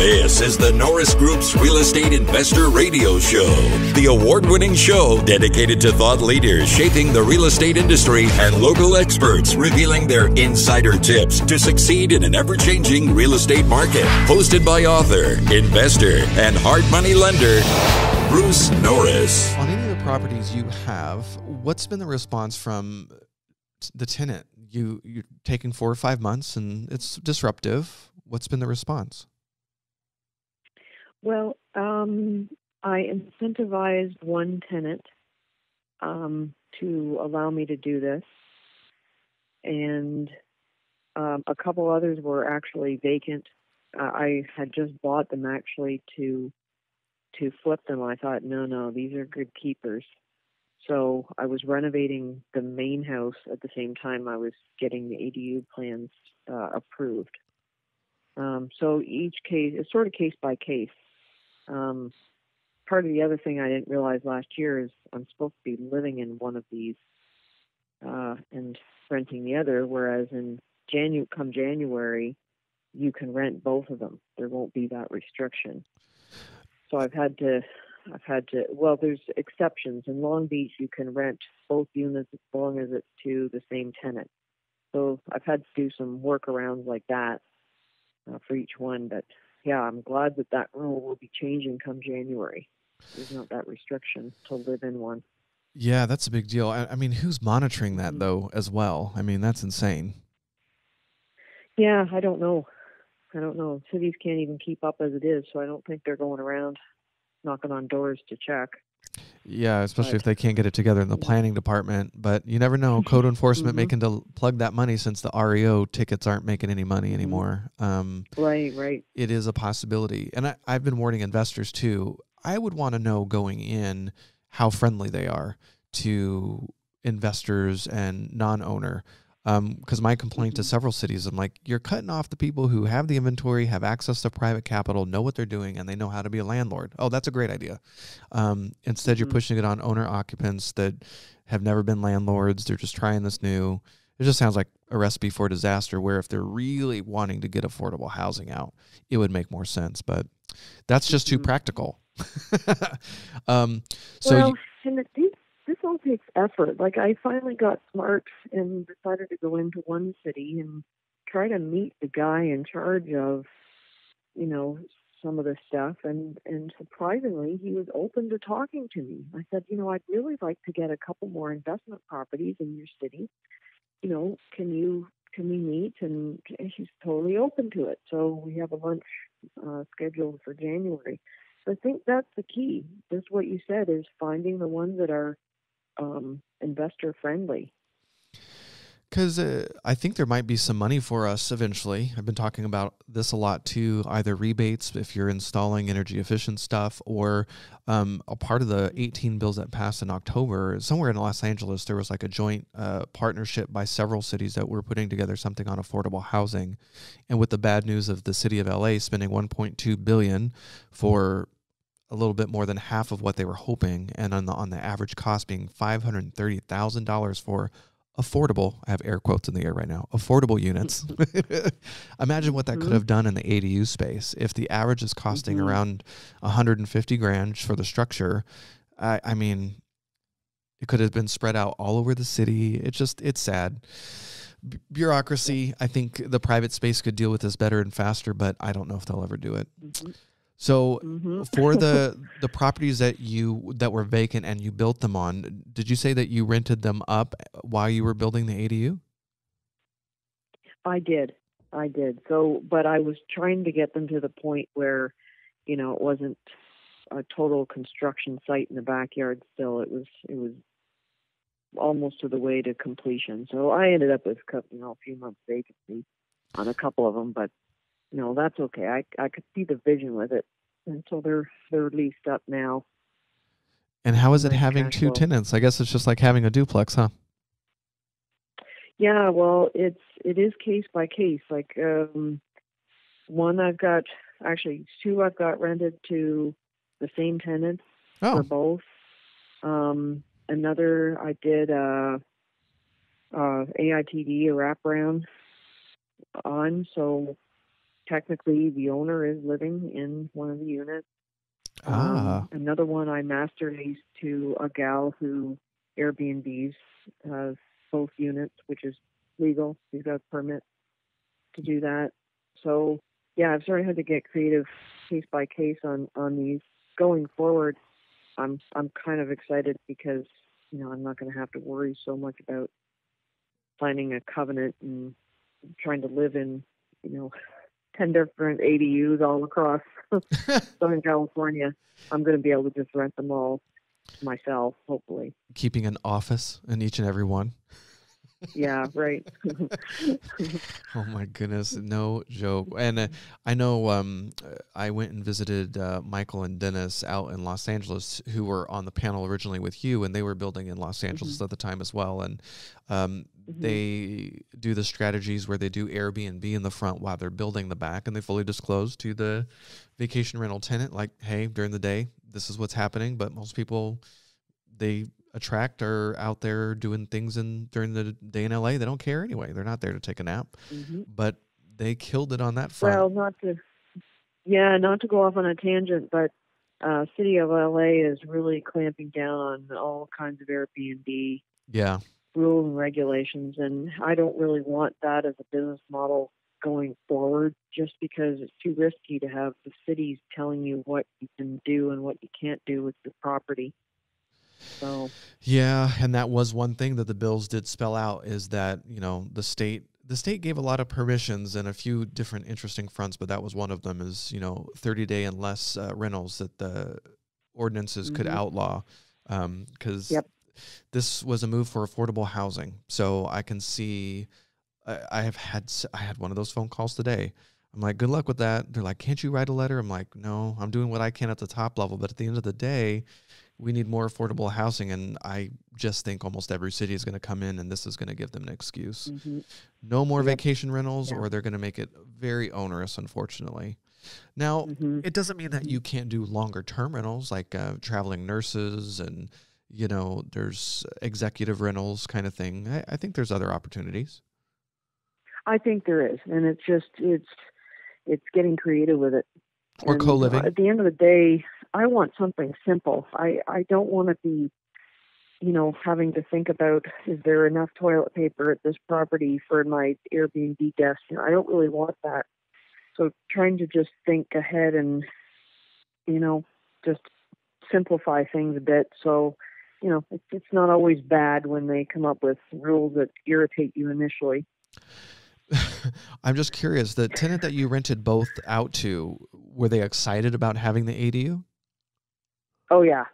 This is the Norris Group's Real Estate Investor Radio Show, the award-winning show dedicated to thought leaders shaping the real estate industry and local experts revealing their insider tips to succeed in an ever-changing real estate market. Hosted by author, investor, and hard money lender, Bruce Norris. On any of the properties you have, what's been the response from the tenant? You're taking 4 or 5 months and it's disruptive. What's been the response? Well, I incentivized one tenant to allow me to do this, and a couple others were actually vacant. I had just bought them actually to flip them. I thought, no, these are good keepers. So I was renovating the main house at the same time I was getting the ADU plans approved. So each case is sort of case by case. Part of the other thing I didn't realize last year is I'm supposed to be living in one of these and renting the other, whereas in come January, you can rent both of them. There won't be that restriction. So I've had to, well, there's exceptions. In Long Beach, you can rent both units as long as it's to the same tenant. So I've had to do some workarounds like that for each one. But yeah, I'm glad that rule will be changing come January. There's not that restriction to live in one. Yeah, that's a big deal. I mean, who's monitoring that, though, as well? I mean, that's insane. Yeah, I don't know. Cities can't even keep up as it is, so I don't think they're going around knocking on doors to check. Yeah, especially if they can't get it together in the planning department. But you never know. Code enforcement making to plug that money since the REO tickets aren't making any money anymore. Right. It is a possibility. And I've been warning investors, too. I would want to know going in how friendly they are to investors and non-owner. Because my complaint to several cities, I'm like, you're cutting off the people who have the inventory, have access to private capital, know what they're doing, and they know how to be a landlord. Oh, that's a great idea. Instead, you're pushing it on owner-occupants that have never been landlords. They're just trying this new. It just sounds like a recipe for disaster, where if they're really wanting to get affordable housing out, it would make more sense. But that's just too practical. This all takes effort. Like, I finally got smart and decided to go into one city and try to meet the guy in charge of, some of this stuff. And surprisingly, he was open to talking to me. I said, I'd really like to get a couple more investment properties in your city. Can we meet? And he's totally open to it. So we have a lunch scheduled for January. So I think that's the key. Just what you said is finding the ones that are investor friendly. Because I think there might be some money for us eventually. I've been talking about this a lot too, either rebates if you're installing energy efficient stuff, or a part of the 18 bills that passed in October, somewhere in Los Angeles, there was like a joint partnership by several cities that were putting together something on affordable housing. And with the bad news of the city of LA spending $1.2 billion for a little bit more than half of what they were hoping, and on the average cost being $530,000 for affordable, I have air quotes in the air right now, affordable units. Imagine what that could have done in the ADU space. If the average is costing around $150,000 for the structure, I mean, it could have been spread out all over the city. It's sad. Bureaucracy, I think the private space could deal with this better and faster, but I don't know if they'll ever do it. So for the properties that were vacant and you built them on, did you say that you rented them up while you were building the ADU? I did. So, but I was trying to get them to the point where, it wasn't a total construction site in the backyard still. It was almost to the way to completion. So I ended up with a few months vacancy on a couple of them, but no, that's okay. I could see the vision with it until they're leased up now. And how is it having two tenants? I guess it's just like having a duplex, huh? Yeah, well, it is case by case. Like one I've got, actually two I've got rented to the same tenants for both. Another I did AITD, a wraparound on, so technically the owner is living in one of the units. Another one I master leased to a gal who Airbnbs both units, which is legal. She's got a permit to do that. So yeah, I've sort of had to get creative case by case on these. Going forward, I'm kind of excited because, I'm not going to have to worry so much about finding a covenant and trying to live in, 10 different ADUs all across Southern California. I'm going to be able to just rent them all myself, hopefully. Keeping an office in each and every one. Yeah, right. Oh my goodness, no joke. And I know I went and visited Michael and Dennis out in Los Angeles, who were on the panel originally with you, and they were building in Los Angeles at the time as well. And they do the strategies where they do Airbnb in the front while they're building the back, and they fully disclose to the vacation rental tenant, like, hey, during the day, this is what's happening. But most people, they attract are out there doing things during the day in LA. They don't care anyway. They're not there to take a nap. But they killed it on that front. Well, not to go off on a tangent, but City of LA is really clamping down on all kinds of Airbnb rules and regulations, and I don't really want that as a business model going forward, just because it's too risky to have the cities telling you what you can do and what you can't do with your property. So yeah, and that was one thing that the bills did spell out, is that, the state gave a lot of permissions and a few different interesting fronts, but that was one of them, is 30-day and less rentals that the ordinances could outlaw, because this was a move for affordable housing. So I can see, I had one of those phone calls today. I'm like, good luck with that. They're like, can't you write a letter? I'm like, no, I'm doing what I can at the top level, but at the end of the day, we need more affordable housing, and I just think almost every city is going to come in, and this is going to give them an excuse. No more vacation rentals, or they're going to make it very onerous, unfortunately. Now, it doesn't mean that you can't do longer-term rentals, like traveling nurses, and, there's executive rentals kind of thing. I think there's other opportunities. I think there is, and it's just it's getting creative with it. Or co-living. At the end of the day, I want something simple. I don't want to be, having to think about, is there enough toilet paper at this property for my Airbnb guests? I don't really want that. So trying to just think ahead and, just simplify things a bit. So, it's not always bad when they come up with rules that irritate you initially. I'm just curious, the tenant that you rented both out to, were they excited about having the ADU? Oh, yeah.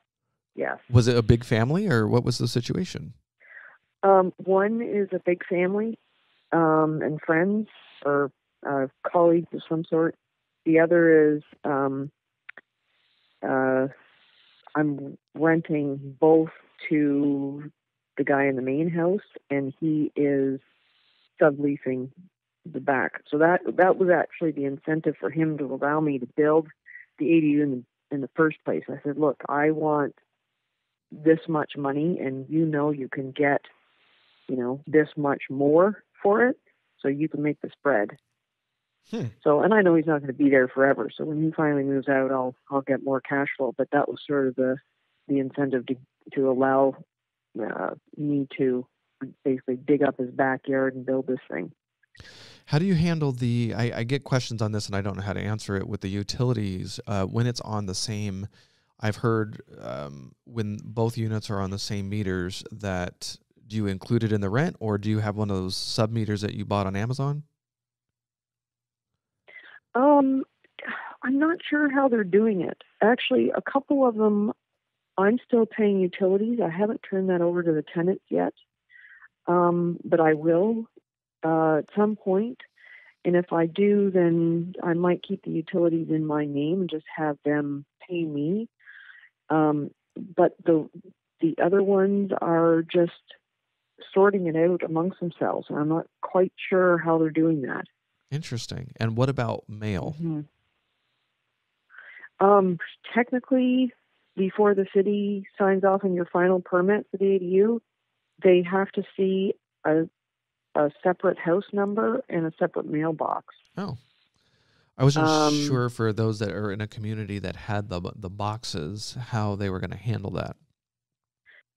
Yes. Was it a big family, or what was the situation? One is a big family and friends, or colleagues of some sort. The other is I'm renting both to the guy in the main house, and he is subleasing the back. So that was actually the incentive for him to allow me to build the ADU in the first place. I said, look, I want this much money, and you can get, this much more for it, so you can make the spread. So, and I know he's not going to be there forever. So when he finally moves out, I'll get more cash flow. But that was sort of the incentive to allow me to basically dig up his backyard and build this thing. How do you handle I get questions on this, and I don't know how to answer it, with the utilities when it's on the same. I've heard when both units are on the same meters, that do you include it in the rent, or do you have one of those sub meters that you bought on Amazon? I'm not sure how they're doing it. Actually, a couple of them, I'm still paying utilities. I haven't turned that over to the tenants yet, but I will at some point. And if I do, then I might keep the utilities in my name and just have them pay me. But the other ones are just sorting it out amongst themselves. And I'm not quite sure how they're doing that. Interesting. And what about mail? Technically, before the city signs off on your final permit for the ADU, they have to see a separate house number and a separate mailbox. Oh, I wasn't sure for those that are in a community that had the boxes, how they were going to handle that.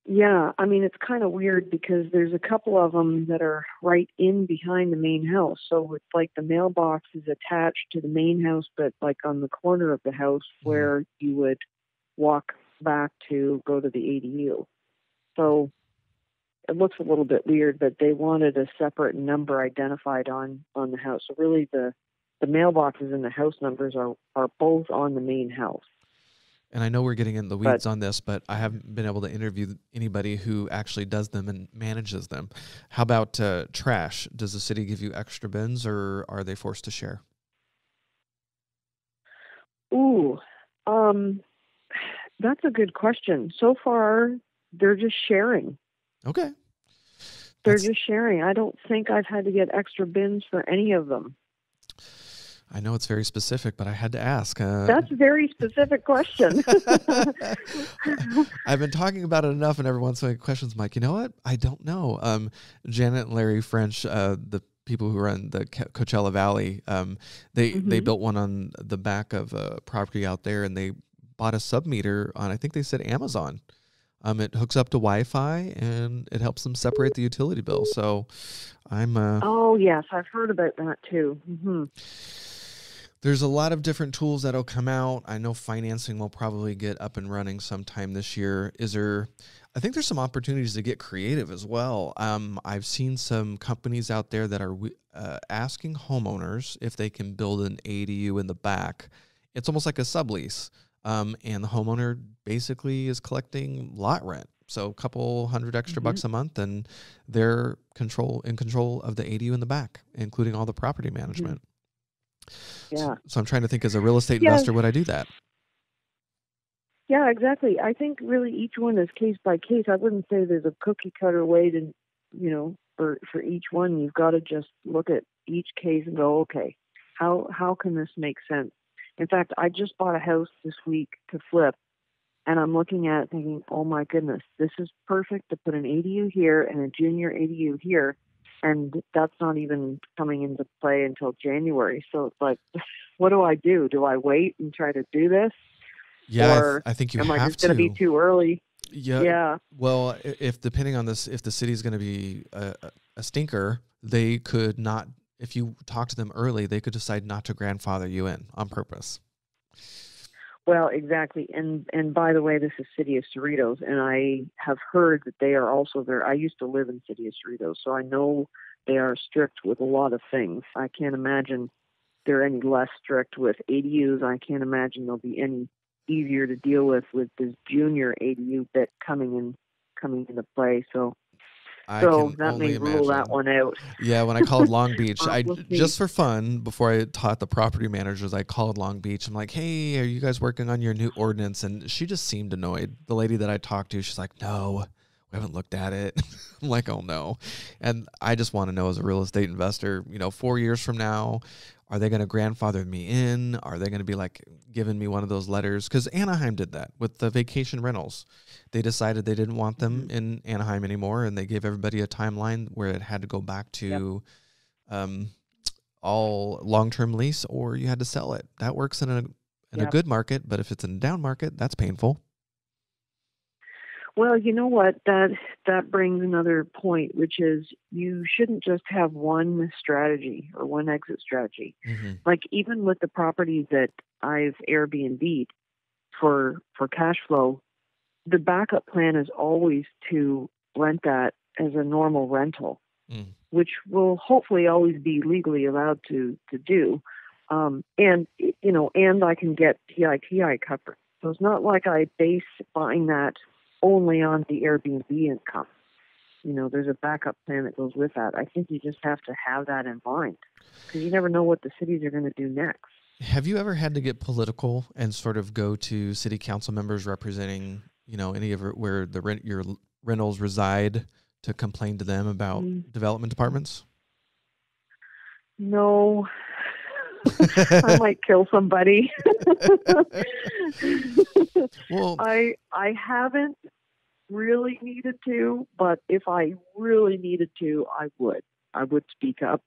Yeah, I mean, it's kind of weird because there's a couple of them that are right in behind the main house. So it's like the mailbox is attached to the main house, but like on the corner of the house where you would walk back to go to the ADU. So it looks a little bit weird, but they wanted a separate number identified on the house. So really the mailboxes and the house numbers are both on the main house. And I know we're getting in the weeds on this, but I haven't been able to interview anybody who actually does them and manages them. How about trash? Does the city give you extra bins, or are they forced to share? Ooh, that's a good question. So far, they're just sharing. Okay. They're just sharing. I don't think I've had to get extra bins for any of them. I know it's very specific, but I had to ask. That's a very specific question. I've been talking about it enough, and every once in a while questions, Mike, you know what? I don't know. Janet and Larry French, the people who run the Coachella Valley, they built one on the back of a property out there, and they bought a sub-meter on, I think they said Amazon. It hooks up to Wi-Fi, and it helps them separate the utility bill. So I'm... oh, yes, I've heard about that, too. Mm-hmm. There's a lot of different tools that'll come out. I know financing will probably get up and running sometime this year. I think there's some opportunities to get creative as well. I've seen some companies out there that are asking homeowners if they can build an ADU in the back. It's almost like a sublease. And the homeowner basically is collecting lot rent. So a couple $100 extra bucks a month, and they're in control of the ADU in the back, including all the property management. Yeah. So I'm trying to think, as a real estate investor, would I do that? Yeah, exactly. I think really each one is case by case. I wouldn't say there's a cookie cutter way to, for each one. You've got to just look at each case and go, okay, how can this make sense? In fact, I just bought a house this week to flip, and I'm looking at it thinking, oh my goodness, this is perfect to put an ADU here and a junior ADU here. And that's not even coming into play until January. So it's like, what do I do? Do I wait and try to do this? Yeah, or I think you am have to. I just going to be too early? Yeah. Well, if depending on this, if the city's going to be a stinker, they could not. If you talk to them early, they could decide not to grandfather you in on purpose. Well, exactly. And by the way, this is City of Cerritos, and I have heard that they are also there. I used to live in City of Cerritos, so I know they are strict with a lot of things. I can't imagine they're any less strict with ADUs. I can't imagine they'll be any easier to deal with this junior ADU bit coming into play. So that may rule that one out. Yeah, when I called Long Beach, just for fun, before I taught the property managers, I called Long Beach. I'm like, hey, are you guys working on your new ordinance? And she just seemed annoyed. The lady that I talked to, she's like, no, we haven't looked at it. I'm like, oh no. And I just want to know, as a real estate investor, 4 years from now, are they going to grandfather me in? Are they going to be like giving me one of those letters? Because Anaheim did that with the vacation rentals. They decided they didn't want them in Anaheim anymore, and they gave everybody a timeline where it had to go back to all long-term lease, or you had to sell it. That works in a good market, but if it's in a down market, that's painful. Well, you know what? That brings another point, which is you shouldn't just have one strategy or one exit strategy. Mm-hmm. Like even with the properties that I've Airbnb'd for cash flow, the backup plan is always to rent that as a normal rental, which will hopefully always be legally allowed to do. And I can get PITI coverage. So it's not like I base buying that only on the Airbnb income. There's a backup plan that goes with that. I think you just have to have that in mind because you never know what the cities are going to do next. Have you ever had to get political and sort of go to city council members representing, any of where your rentals reside to complain to them about development departments? No. I might kill somebody. Well, I haven't really needed to, but if I really needed to, I would speak up.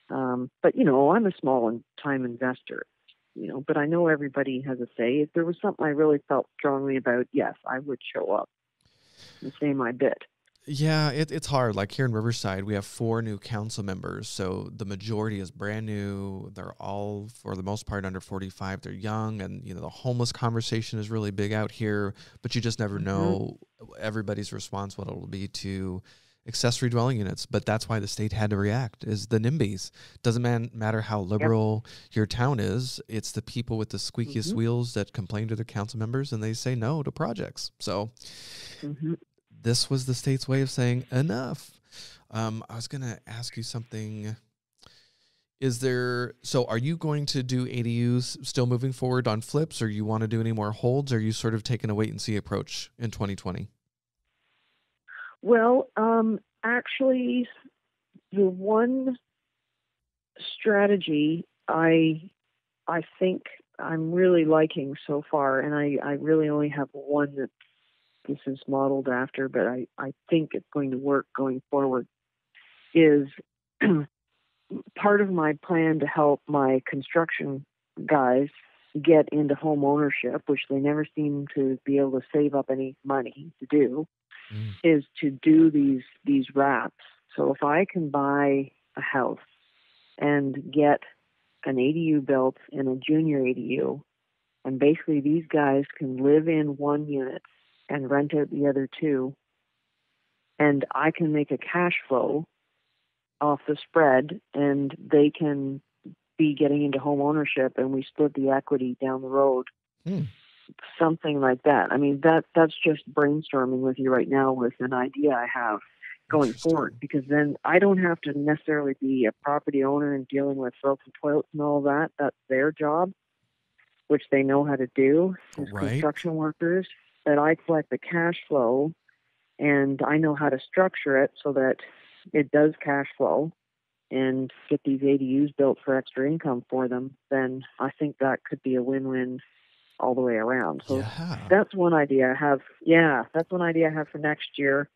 But, I'm a small time investor, but I know everybody has a say. If there was something I really felt strongly about, yes, I would show up and say my bit. Yeah, it's hard. Like here in Riverside, we have 4 new council members. So the majority is brand new. They're all, for the most part, under 45. They're young. And, the homeless conversation is really big out here. But you just never know everybody's response, what it'll be to accessory dwelling units. But that's why the state had to react, is the NIMBYs. Doesn't matter how liberal your town is. It's the people with the squeakiest wheels that complain to their council members, and they say no to projects. So this was the state's way of saying enough. I was going to ask you something. Are you going to do ADUs still moving forward on flips, or you want to do any more holds? Or are you sort of taking a wait and see approach in 2020? Well, actually, the one strategy I think I'm really liking so far, and I really only have one that this is modeled after, but I think it's going to work going forward, is part of my plan to help my construction guys get into home ownership, which they never seem to be able to save up any money to do, is to do these wraps. So if I can buy a house and get an ADU built and a junior ADU, and basically these guys can live in one unit and rent out the other 2, and I can make a cash flow off the spread, and they can be getting into home ownership, and we split the equity down the road. Something like that. I mean, that's just brainstorming with you right now with an idea I have going forward, because then I don't have to necessarily be a property owner and dealing with broken toilets and all that. That's their job, which they know how to do as construction workers. That I collect the cash flow, and I know how to structure it so that it does cash flow and get these ADUs built for extra income for them. Then I think that could be a win-win all the way around. So that's one idea I have. Yeah, that's one idea I have for next year.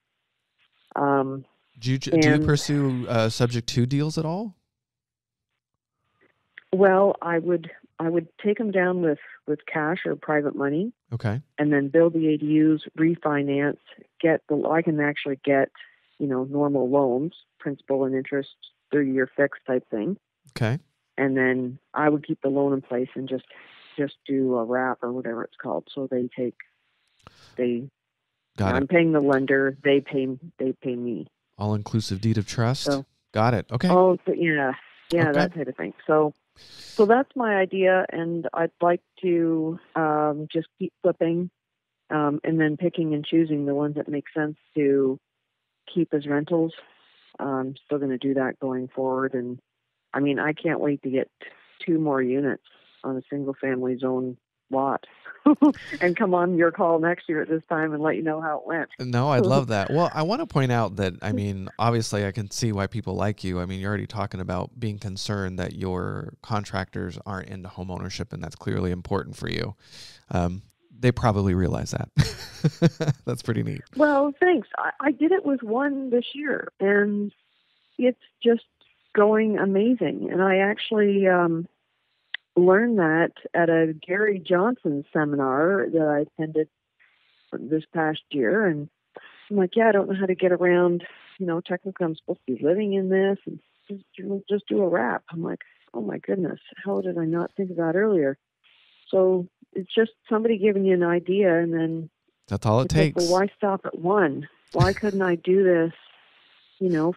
Do you pursue subject to deals at all? Well, I would take them down with cash or private money. Okay. And then build the ADUs, refinance, I can actually get, normal loans, principal and interest, 30-year fixed type thing. Okay. And then I would keep the loan in place and just do a wrap or whatever it's called. So I'm paying the lender, they pay me. All-inclusive deed of trust. So, got it. Okay. Oh, yeah, okay. That type of thing. So that's my idea, and I'd like to just keep flipping, and then picking and choosing the ones that make sense to keep as rentals. I'm still going to do that going forward, and I mean, I can't wait to get 2 more units on a single-family zone lot and come on your call next year at this time and let you know how it went. No, I'd love that. Well, I want to point out that, I mean, obviously I can see why people like you. I mean, you're already talking about being concerned that your contractors aren't into home ownership, and that's clearly important for you. They probably realize that. That's pretty neat. Well, thanks. I did it with one this year, and it's just going amazing. And I actually learned that at a Gary Johnson seminar that I attended this past year. And I'm like, I don't know how to get around, technically I'm supposed to be living in this, and just do a wrap. I'm like, oh my goodness, how did I not think of that earlier? So it's just somebody giving you an idea, and then that's all it takes. Well, why stop at one? Why couldn't I do this,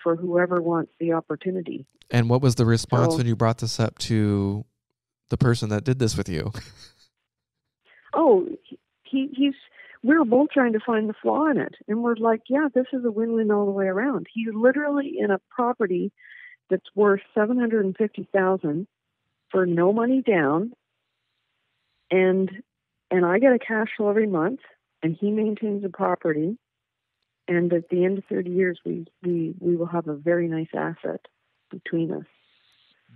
for whoever wants the opportunity? And what was the response when you brought this up to the person that did this with you? Oh, we were both trying to find the flaw in it. And we're like, yeah, this is a win-win all the way around. He's literally in a property that's worth $750,000 for no money down. And I get a cash flow every month, and he maintains the property. And at the end of 30 years, we will have a very nice asset between us.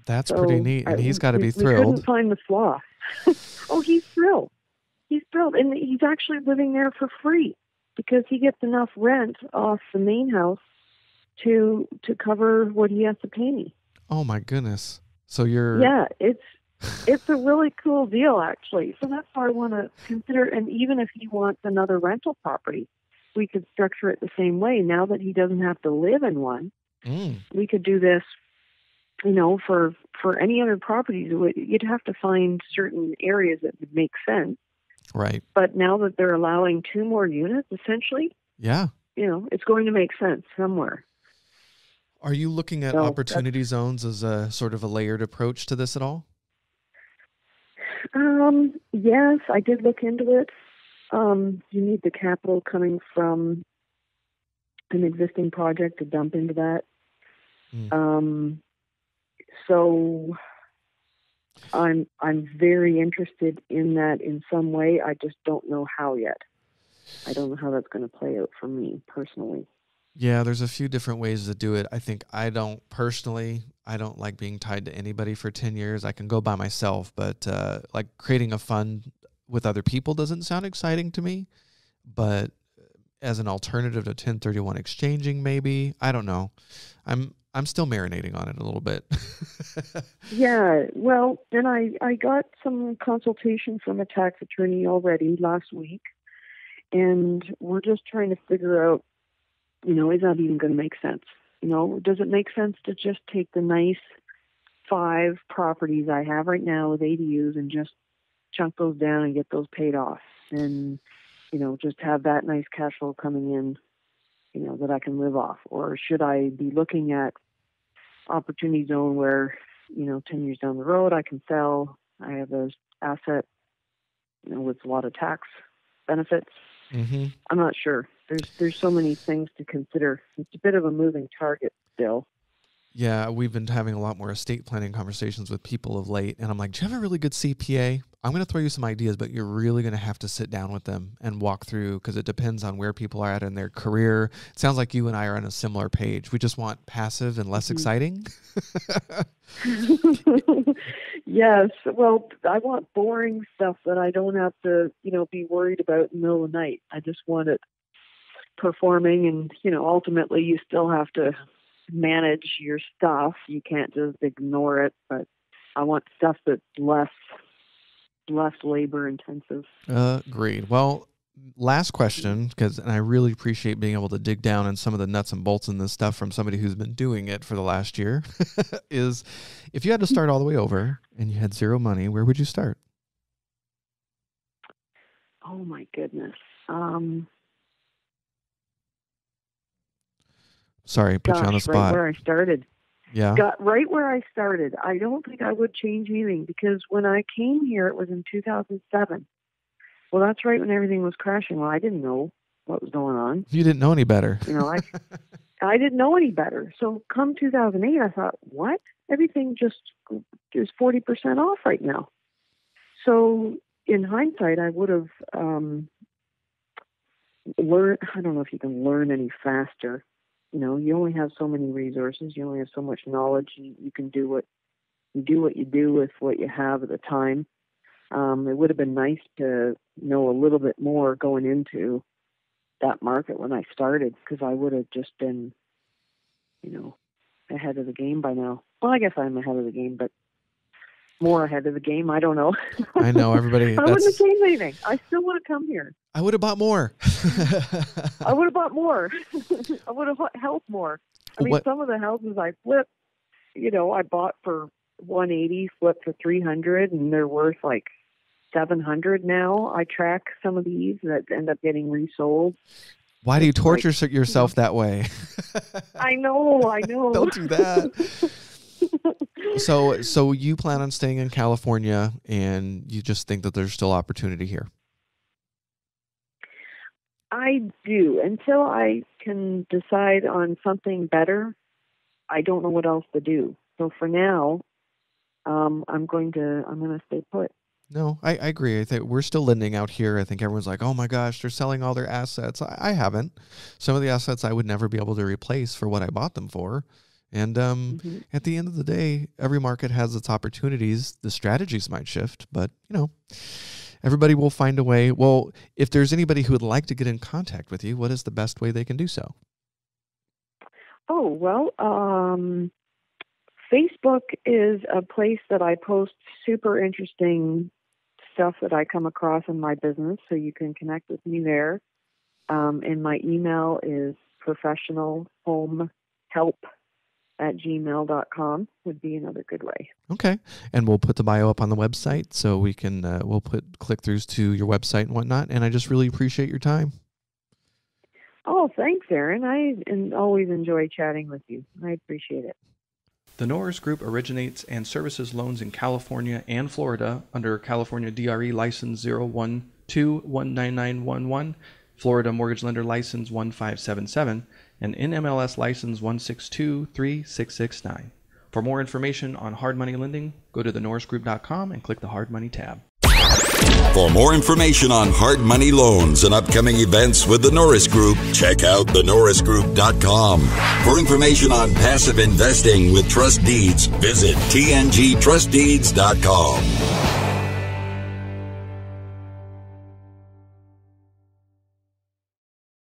That's pretty neat. And he's got to be thrilled. We couldn't find the flaw. Oh, he's thrilled. He's thrilled. And he's actually living there for free because he gets enough rent off the main house to cover what he has to pay me. Oh my goodness. So you're Yeah, it's a really cool deal, actually. So that's why I want to consider. And even if he wants another rental property, we could structure it the same way. Now that he doesn't have to live in one, we could do this. For any other properties, you'd have to find certain areas that would make sense. right. But now that they're allowing 2 more units, essentially, Yeah. it's going to make sense somewhere. Are you looking at So opportunity zones as a sort of a layered approach to this at all? Yes, I did look into it. You need the capital coming from an existing project to dump into that. So I'm very interested in that in some way. I just don't know how yet. I don't know how that's going to play out for me personally. Yeah, there's a few different ways to do it. I think I don't like being tied to anybody for 10 years. I can go by myself, but like creating a fund with other people doesn't sound exciting to me. But as an alternative to 1031 exchanging, maybe, I don't know. I'm still marinating on it a little bit. Yeah, well, and I got some consultation from a tax attorney already last week, and we're just trying to figure out, is that even going to make sense? Does it make sense to just take the nice 5 properties I have right now with ADUs and just chunk those down and get those paid off, and just have that nice cash flow coming in, that I can live off? Or should I be looking at opportunity zone where 10 years down the road I can sell, I have an asset with a lot of tax benefits? I'm not sure. There's so many things to consider. It's a bit of a moving target still. Yeah, we've been having a lot more estate planning conversations with people of late, and I'm like, do you have a really good CPA? I'm going to throw you some ideas, but you're really going to have to sit down with them and walk through, because it depends on where people are at in their career. It sounds like you and I are on a similar page. We just want passive and less exciting. Yes. Well, I want boring stuff that I don't have to, be worried about in the middle of the night. I just want it performing, and, ultimately you still have to manage your stuff. You can't just ignore it, but I want stuff that's less labor intensive. Agreed. Well, last question, and I really appreciate being able to dig down in some of the nuts and bolts in this stuff from somebody who's been doing it for the last year, is if you had to start all the way over and you had zero money, where would you start? Oh my goodness. Sorry, put you on the spot. Right where I started. Yeah. Right where I started. I don't think I would change anything, because when I came here, it was in 2007. Well, that's right when everything was crashing. Well, I didn't know what was going on. You didn't know any better. I didn't know any better. So come 2008, I thought, what? Everything just is 40% off right now. So in hindsight, I would have learned. I don't know if you can learn any faster. You only have so many resources. You only have so much knowledge. You can do what you do with what you have at the time. It would have been nice to know a little bit more going into that market when I started, because I would have just been, ahead of the game by now. Well, I guess I'm ahead of the game, but more ahead of the game. I don't know. I know, everybody. I wouldn't have changed anything. I still would have come here. I would have bought more. I would have bought more. I would have helped more. I mean, some of the houses I flipped, I bought for $180, flipped for $300, and they're worth like $700 now. I track some of these that end up getting resold. Why do you torture yourself that way? I know. Don't do that. So you plan on staying in California, and you just think that there's still opportunity here? I do. Until I can decide on something better, I don't know what else to do. So for now, I'm going to stay put. No, I agree. I think we're still lending out here. I think everyone's like, oh my gosh, they're selling all their assets. I haven't. Some of the assets I would never be able to replace for what I bought them for. And at the end of the day, every market has its opportunities. The strategies might shift, but everybody will find a way. Well, if there's anybody who would like to get in contact with you, what is the best way they can do so? Oh, well, Facebook is a place that I post super interesting stuff that I come across in my business, so you can connect with me there. And my email is professionalhomehelp@gmail.com would be another good way. Okay. And we'll put the bio up on the website, so we can we'll put click-throughs to your website and whatnot. And I just really appreciate your time. Oh, thanks, Aaron. I always enjoy chatting with you. I appreciate it. The Norris Group originates and services loans in California and Florida under California DRE License 012-19911, Florida Mortgage Lender License 1577, and NMLS License 1623669. For more information on hard money lending, go to thenorrisgroup.com and click the Hard Money tab. For more information on hard money loans and upcoming events with the Norris Group, check out thenorrisgroup.com. For information on passive investing with trust deeds, visit tngtrustdeeds.com.